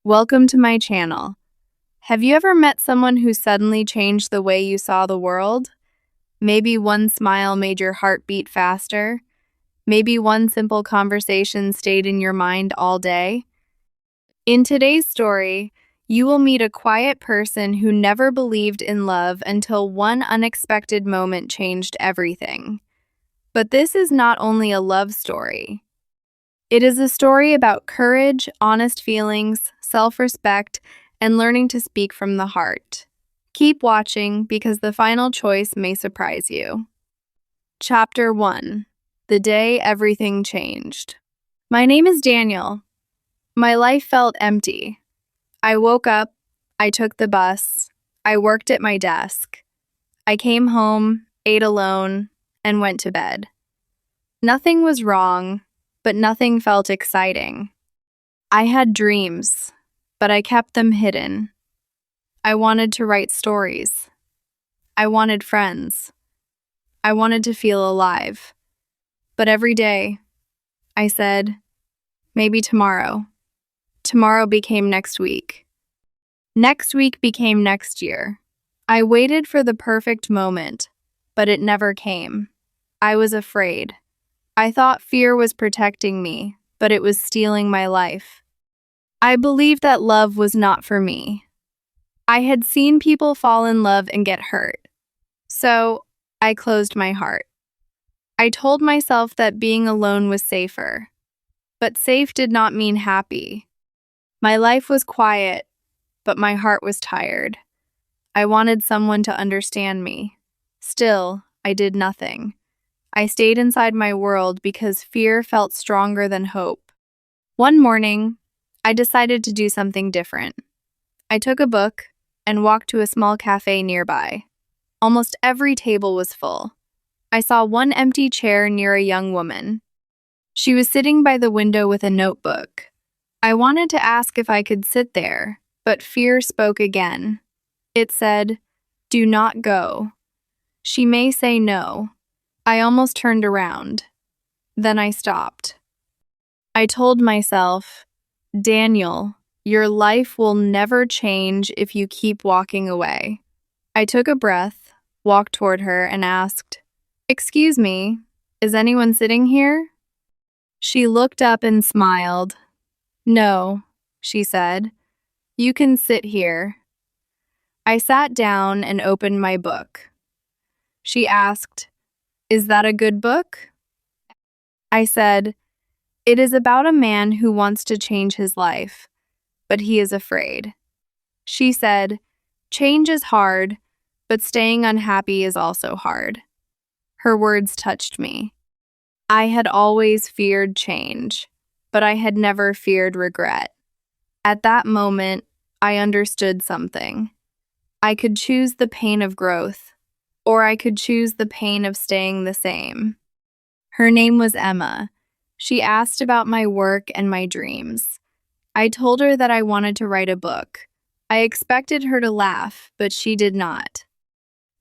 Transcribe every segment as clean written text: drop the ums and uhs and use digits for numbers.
Welcome to my channel. Have you ever met someone who suddenly changed the way you saw the world? Maybe one smile made your heart beat faster. Maybe one simple conversation stayed in your mind all day. In today's story, you will meet a quiet person who never believed in love until one unexpected moment changed everything. But this is not only a love story. It is a story about courage, honest feelings, self-respect, and learning to speak from the heart. Keep watching because the final choice may surprise you. Chapter 1. The Day Everything Changed. My name is Daniel. My life felt empty. I woke up, I took the bus, I worked at my desk. I came home, ate alone, and went to bed. Nothing was wrong, but nothing felt exciting. I had dreams, but I kept them hidden. I wanted to write stories. I wanted friends. I wanted to feel alive. But every day, I said, maybe tomorrow. Tomorrow became next week. Next week became next year. I waited for the perfect moment, but it never came. I was afraid. I thought fear was protecting me, but it was stealing my life. I believed that love was not for me. I had seen people fall in love and get hurt. So, I closed my heart. I told myself that being alone was safer. But safe did not mean happy. My life was quiet, but my heart was tired. I wanted someone to understand me. Still, I did nothing. I stayed inside my world because fear felt stronger than hope. One morning, I decided to do something different. I took a book and walked to a small cafe nearby. Almost every table was full. I saw one empty chair near a young woman. She was sitting by the window with a notebook. I wanted to ask if I could sit there, but fear spoke again. It said, "Do not go. She may say no." I almost turned around. Then I stopped. I told myself, Daniel, your life will never change if you keep walking away. I took a breath, walked toward her, and asked, "Excuse me, is anyone sitting here?" She looked up and smiled. "No," she said. "You can sit here." I sat down and opened my book. She asked, "Is that a good book?" I said, "It is about a man who wants to change his life, but he is afraid." She said, "Change is hard, but staying unhappy is also hard." Her words touched me. I had always feared change, but I had never feared regret. At that moment, I understood something. I could choose the pain of growth, or I could choose the pain of staying the same. Her name was Emma. She asked about my work and my dreams. I told her that I wanted to write a book. I expected her to laugh, but she did not.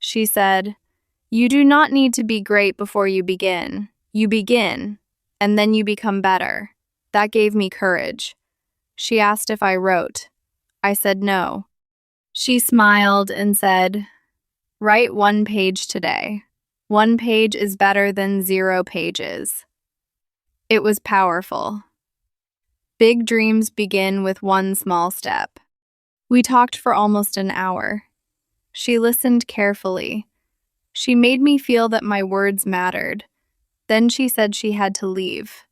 She said, "You do not need to be great before you begin. You begin, and then you become better." That gave me courage. She asked if I wrote. I said no. She smiled and said, "Write 1 page today. 1 page is better than 0 pages." It was powerful. Big dreams begin with one small step. We talked for almost an hour. She listened carefully. She made me feel that my words mattered. Then she said she had to leave.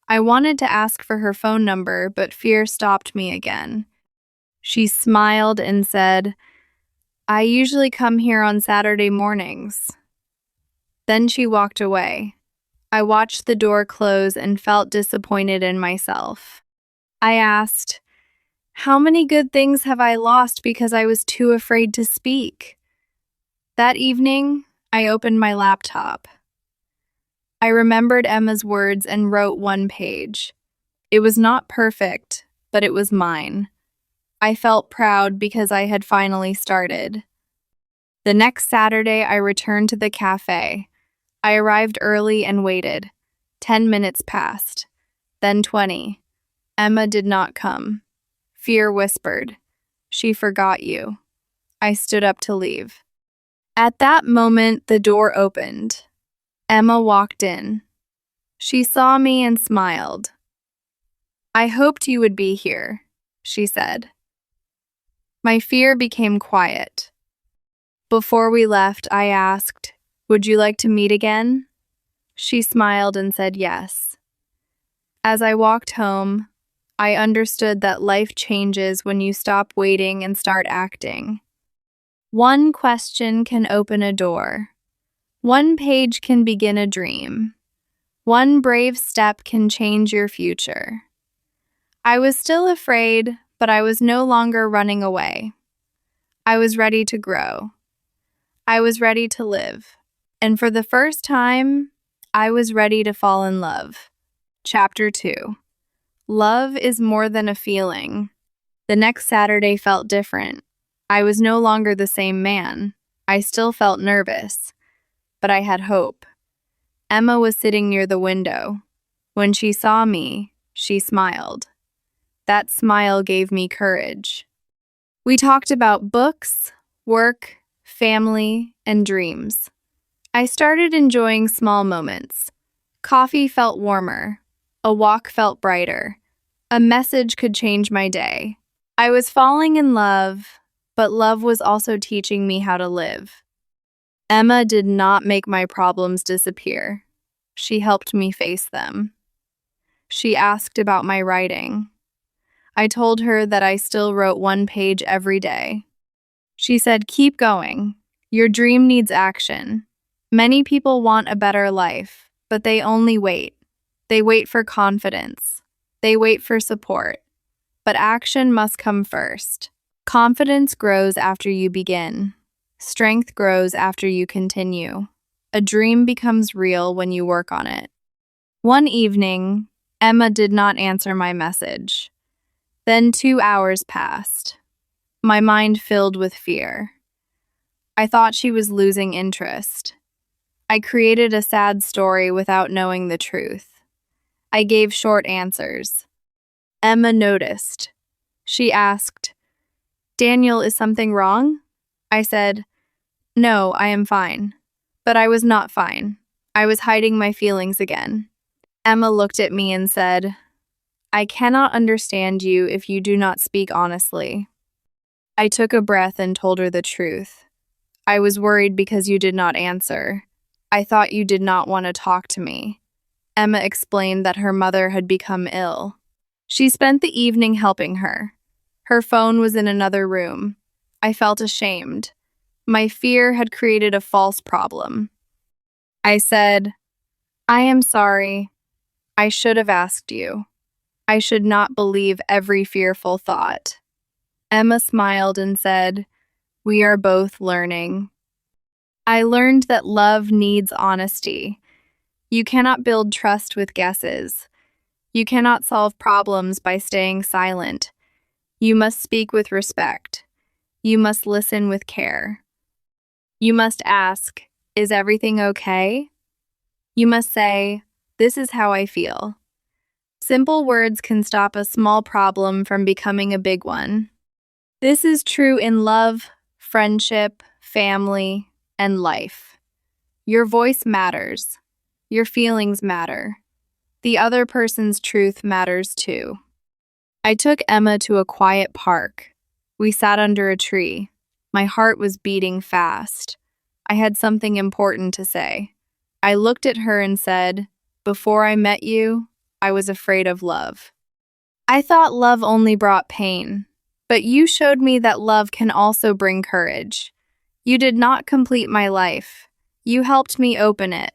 I wanted to ask for her phone number, but fear stopped me again. She smiled and said, "I usually come here on Saturday mornings." Then she walked away. I watched the door close and felt disappointed in myself. I asked, "How many good things have I lost because I was too afraid to speak?" That evening, I opened my laptop. I remembered Emma's words and wrote 1 page. It was not perfect, but it was mine. I felt proud because I had finally started. The next Saturday, I returned to the cafe. I arrived early and waited. 10 minutes passed, then 20. Emma did not come. Fear whispered, "She forgot you." I stood up to leave. At that moment, the door opened. Emma walked in. She saw me and smiled. "I hoped you would be here," she said. My fear became quiet. Before we left, I asked, "Would you like to meet again?" She smiled and said yes. As I walked home, I understood that life changes when you stop waiting and start acting. One question can open a door. One page can begin a dream. One brave step can change your future. I was still afraid, but I was no longer running away. I was ready to grow. I was ready to live. And for the first time, I was ready to fall in love. Chapter 2. Love is more than a feeling. The next Saturday felt different. I was no longer the same man. I still felt nervous, but I had hope. Emma was sitting near the window. When she saw me, she smiled. That smile gave me courage. We talked about books, work, family, and dreams. I started enjoying small moments. Coffee felt warmer. A walk felt brighter. A message could change my day. I was falling in love, but love was also teaching me how to live. Emma did not make my problems disappear. She helped me face them. She asked about my writing. I told her that I still wrote one page every day. She said, "Keep going. Your dream needs action." Many people want a better life, but they only wait. They wait for confidence. They wait for support. But action must come first. Confidence grows after you begin. Strength grows after you continue. A dream becomes real when you work on it. One evening, Emma did not answer my message. Then 2 hours passed. My mind filled with fear. I thought she was losing interest. I created a sad story without knowing the truth. I gave short answers. Emma noticed. She asked, "Daniel, is something wrong?" I said, "No, I am fine." But I was not fine. I was hiding my feelings again. Emma looked at me and said, "I cannot understand you if you do not speak honestly." I took a breath and told her the truth. "I was worried because you did not answer. I thought you did not want to talk to me." Emma explained that her mother had become ill. She spent the evening helping her. Her phone was in another room. I felt ashamed. My fear had created a false problem. I said, "I am sorry. I should have asked you. I should not believe every fearful thought." Emma smiled and said, "We are both learning." I learned that love needs honesty. You cannot build trust with guesses. You cannot solve problems by staying silent. You must speak with respect. You must listen with care. You must ask, "Is everything okay?" You must say, "This is how I feel." Simple words can stop a small problem from becoming a big one. This is true in love, friendship, family, and life. Your voice matters. Your feelings matter. The other person's truth matters too. I took Emma to a quiet park. We sat under a tree. My heart was beating fast. I had something important to say. I looked at her and said, "Before I met you, I was afraid of love. I thought love only brought pain, but you showed me that love can also bring courage. You did not complete my life. You helped me open it."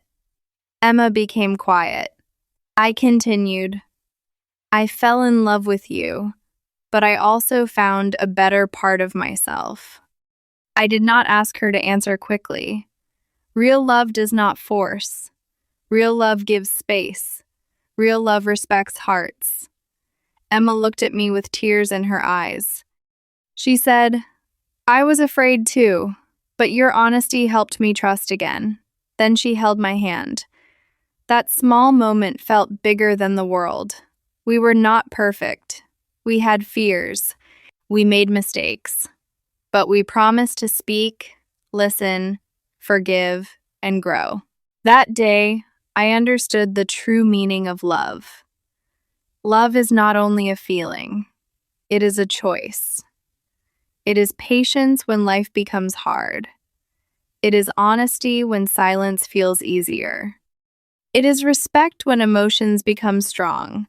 Emma became quiet. I continued, "I fell in love with you, but I also found a better part of myself." I did not ask her to answer quickly. Real love does not force. Real love gives space. Real love respects hearts. Emma looked at me with tears in her eyes. She said, "I was afraid too, but your honesty helped me trust again." Then she held my hand. That small moment felt bigger than the world. We were not perfect. We had fears. We made mistakes, but we promised to speak, listen, forgive, and grow. That day, I understood the true meaning of love. Love is not only a feeling, it is a choice. It is patience when life becomes hard. It is honesty when silence feels easier. It is respect when emotions become strong.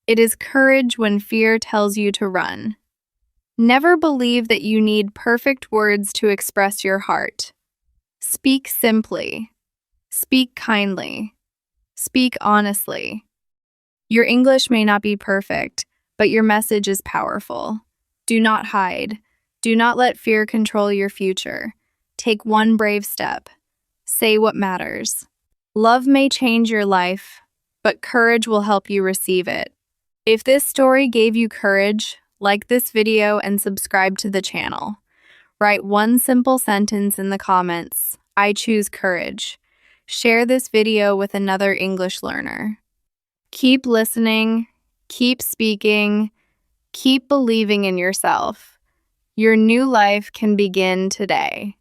It is courage when fear tells you to run. Never believe that you need perfect words to express your heart. Speak simply. Speak kindly. Speak honestly. Your English may not be perfect, but your message is powerful. Do not hide. Do not let fear control your future. Take one brave step. Say what matters. Love may change your life, but courage will help you receive it. If this story gave you courage, like this video and subscribe to the channel. Write one simple sentence in the comments. I choose courage. Share this video with another English learner. Keep listening, keep speaking, keep believing in yourself. Your new life can begin today.